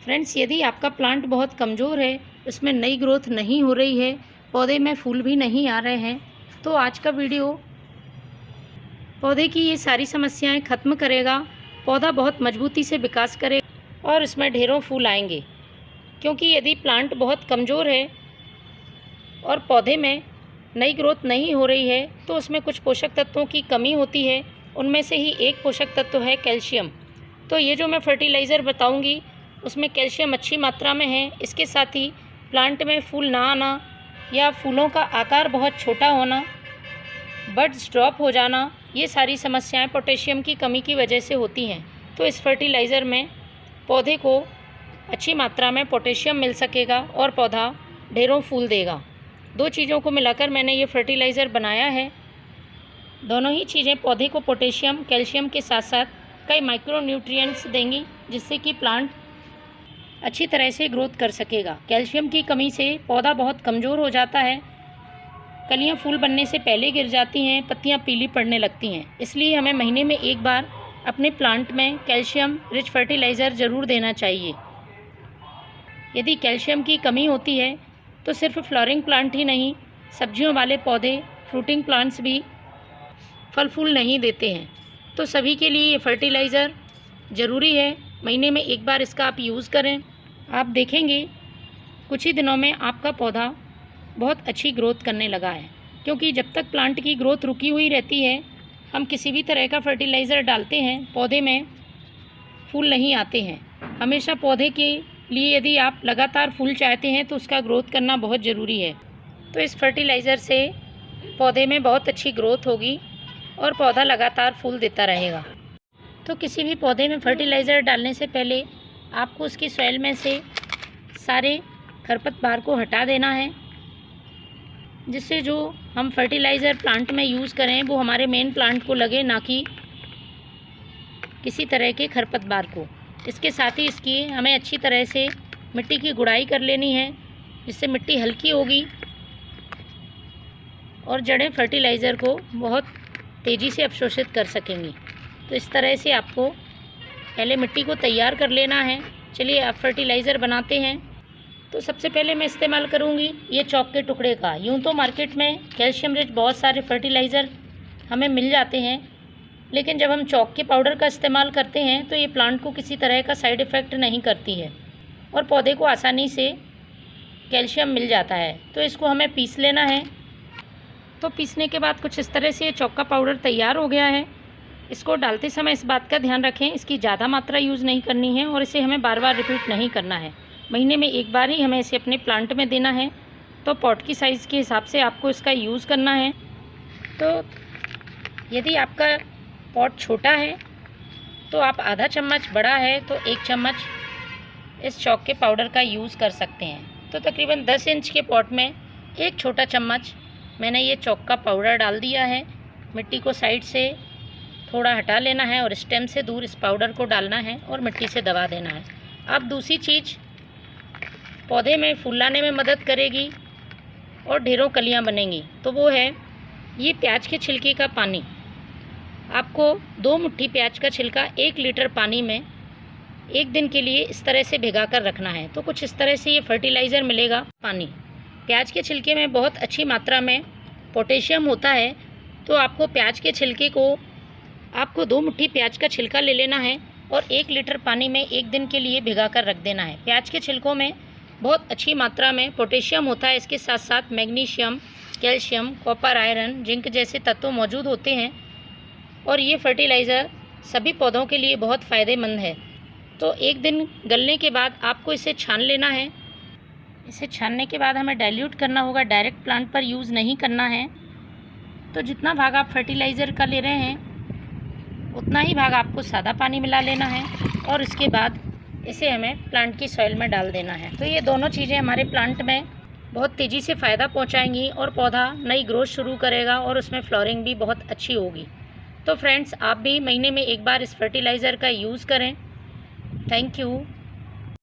Friends, यदि आपका plant बहुत कमज़ोर है, उसमें नई ग्रोथ नहीं हो रही है, पौधे में फूल भी नहीं आ रहे हैं, तो आज का वीडियो पौधे की ये सारी समस्याएं ख़त्म करेगा। पौधा बहुत मजबूती से विकास करेगा और इसमें ढेरों फूल आएंगे। क्योंकि यदि प्लांट बहुत कमज़ोर है और पौधे में नई ग्रोथ नहीं हो रही है, तो उसमें कुछ पोषक तत्वों की कमी होती है। उनमें से ही एक पोषक तत्व है कैल्शियम। तो ये जो मैं फर्टिलाइज़र बताऊंगी उसमें कैल्शियम अच्छी मात्रा में है। इसके साथ ही प्लांट में फूल ना आना या फूलों का आकार बहुत छोटा होना, बड्स ड्रॉप हो जाना, ये सारी समस्याएं पोटेशियम की कमी की वजह से होती हैं। तो इस फर्टिलाइज़र में पौधे को अच्छी मात्रा में पोटेशियम मिल सकेगा और पौधा ढेरों फूल देगा। दो चीज़ों को मिलाकर मैंने ये फर्टिलाइज़र बनाया है। दोनों ही चीज़ें पौधे को पोटेशियम, कैल्शियम के साथ साथ कई माइक्रो न्यूट्रिएंट्स देंगी, जिससे कि प्लांट अच्छी तरह से ग्रोथ कर सकेगा। कैल्शियम की कमी से पौधा बहुत कमज़ोर हो जाता है, कलियां फूल बनने से पहले गिर जाती हैं, पत्तियां पीली पड़ने लगती हैं। इसलिए हमें महीने में एक बार अपने प्लांट में कैल्शियम रिच फर्टिलाइज़र ज़रूर देना चाहिए। यदि कैल्शियम की कमी होती है तो सिर्फ फ्लावरिंग प्लांट ही नहीं, सब्जियों वाले पौधे, फ्रूटिंग प्लांट्स भी फल फूल नहीं देते हैं। तो सभी के लिए ये फर्टिलाइज़र ज़रूरी है। महीने में एक बार इसका आप यूज़ करें। आप देखेंगे कुछ ही दिनों में आपका पौधा बहुत अच्छी ग्रोथ करने लगा है। क्योंकि जब तक प्लांट की ग्रोथ रुकी हुई रहती है, हम किसी भी तरह का फर्टिलाइज़र डालते हैं, पौधे में फूल नहीं आते हैं। हमेशा पौधे के लिए यदि आप लगातार फूल चाहते हैं तो उसका ग्रोथ करना बहुत ज़रूरी है। तो इस फर्टिलाइज़र से पौधे में बहुत अच्छी ग्रोथ होगी और पौधा लगातार फूल देता रहेगा। तो किसी भी पौधे में फर्टिलाइज़र डालने से पहले आपको उसकी सॉइल में से सारे खरपतवार को हटा देना है, जिससे जो हम फर्टिलाइज़र प्लांट में यूज़ करें वो हमारे मेन प्लांट को लगे, ना कि किसी तरह के खरपतवार को। इसके साथ ही इसकी हमें अच्छी तरह से मिट्टी की गुड़ाई कर लेनी है, जिससे मिट्टी हल्की होगी और जड़ें फर्टिलाइज़र को बहुत तेज़ी से अवशोषित कर सकेंगी। तो इस तरह से आपको पहले मिट्टी को तैयार कर लेना है। चलिए आप फर्टिलाइज़र बनाते हैं। तो सबसे पहले मैं इस्तेमाल करूंगी ये चॉक के टुकड़े का। यूँ तो मार्केट में कैल्शियम रिच बहुत सारे फर्टिलाइज़र हमें मिल जाते हैं, लेकिन जब हम चॉक के पाउडर का इस्तेमाल करते हैं तो ये प्लांट को किसी तरह का साइड इफ़ेक्ट नहीं करती है और पौधे को आसानी से कैल्शियम मिल जाता है। तो इसको हमें पीस लेना है। तो पीसने के बाद कुछ इस तरह से ये चॉक का पाउडर तैयार हो गया है। इसको डालते समय इस बात का ध्यान रखें, इसकी ज़्यादा मात्रा यूज़ नहीं करनी है और इसे हमें बार बार रिपीट नहीं करना है। महीने में एक बार ही हमें इसे अपने प्लांट में देना है। तो पॉट की साइज़ के हिसाब से आपको इसका यूज़ करना है। तो यदि आपका पॉट छोटा है तो आप आधा चम्मच, बड़ा है तो 1 चम्मच इस चॉक के पाउडर का यूज़ कर सकते हैं। तो तकरीबन 10 इंच के पॉट में 1 छोटा चम्मच मैंने ये चॉक का पाउडर डाल दिया है। मिट्टी को साइड से थोड़ा हटा लेना है और स्टेम से दूर इस पाउडर को डालना है और मिट्टी से दबा देना है। अब दूसरी चीज़ पौधे में फूल लाने में मदद करेगी और ढेरों कलियां बनेंगी, तो वो है ये प्याज के छिलके का पानी। आपको 2 मुट्ठी प्याज का छिलका 1 लीटर पानी में 1 दिन के लिए इस तरह से भिगा कर रखना है। तो कुछ इस तरह से ये फर्टिलाइज़र मिलेगा। पानी, प्याज के छिलके में बहुत अच्छी मात्रा में पोटेशियम होता है। तो आपको प्याज के छिलके को, आपको 2 मुट्ठी प्याज का छिलका ले लेना है और 1 लीटर पानी में 1 दिन के लिए भिगा कर रख देना है। प्याज के छिलकों में बहुत अच्छी मात्रा में पोटेशियम होता है। इसके साथ साथ magnesium, calcium, copper, iron, zinc जैसे तत्व मौजूद होते हैं और ये फर्टिलाइज़र सभी पौधों के लिए बहुत फ़ायदेमंद है। तो 1 दिन गलने के बाद आपको इसे छान लेना है। इसे छानने के बाद हमें डाइल्यूट करना होगा, डायरेक्ट प्लांट पर यूज़ नहीं करना है। तो जितना भाग आप फर्टिलाइज़र का ले रहे हैं उतना ही भाग आपको सादा पानी मिला लेना है और इसके बाद इसे हमें प्लांट की सॉइल में डाल देना है। तो ये दोनों चीज़ें हमारे प्लांट में बहुत तेज़ी से फ़ायदा पहुंचाएंगी और पौधा नई ग्रोथ शुरू करेगा और उसमें फ्लावरिंग भी बहुत अच्छी होगी। तो फ्रेंड्स, आप भी महीने में एक बार इस फर्टिलाइज़र का यूज़ करें। Thank you.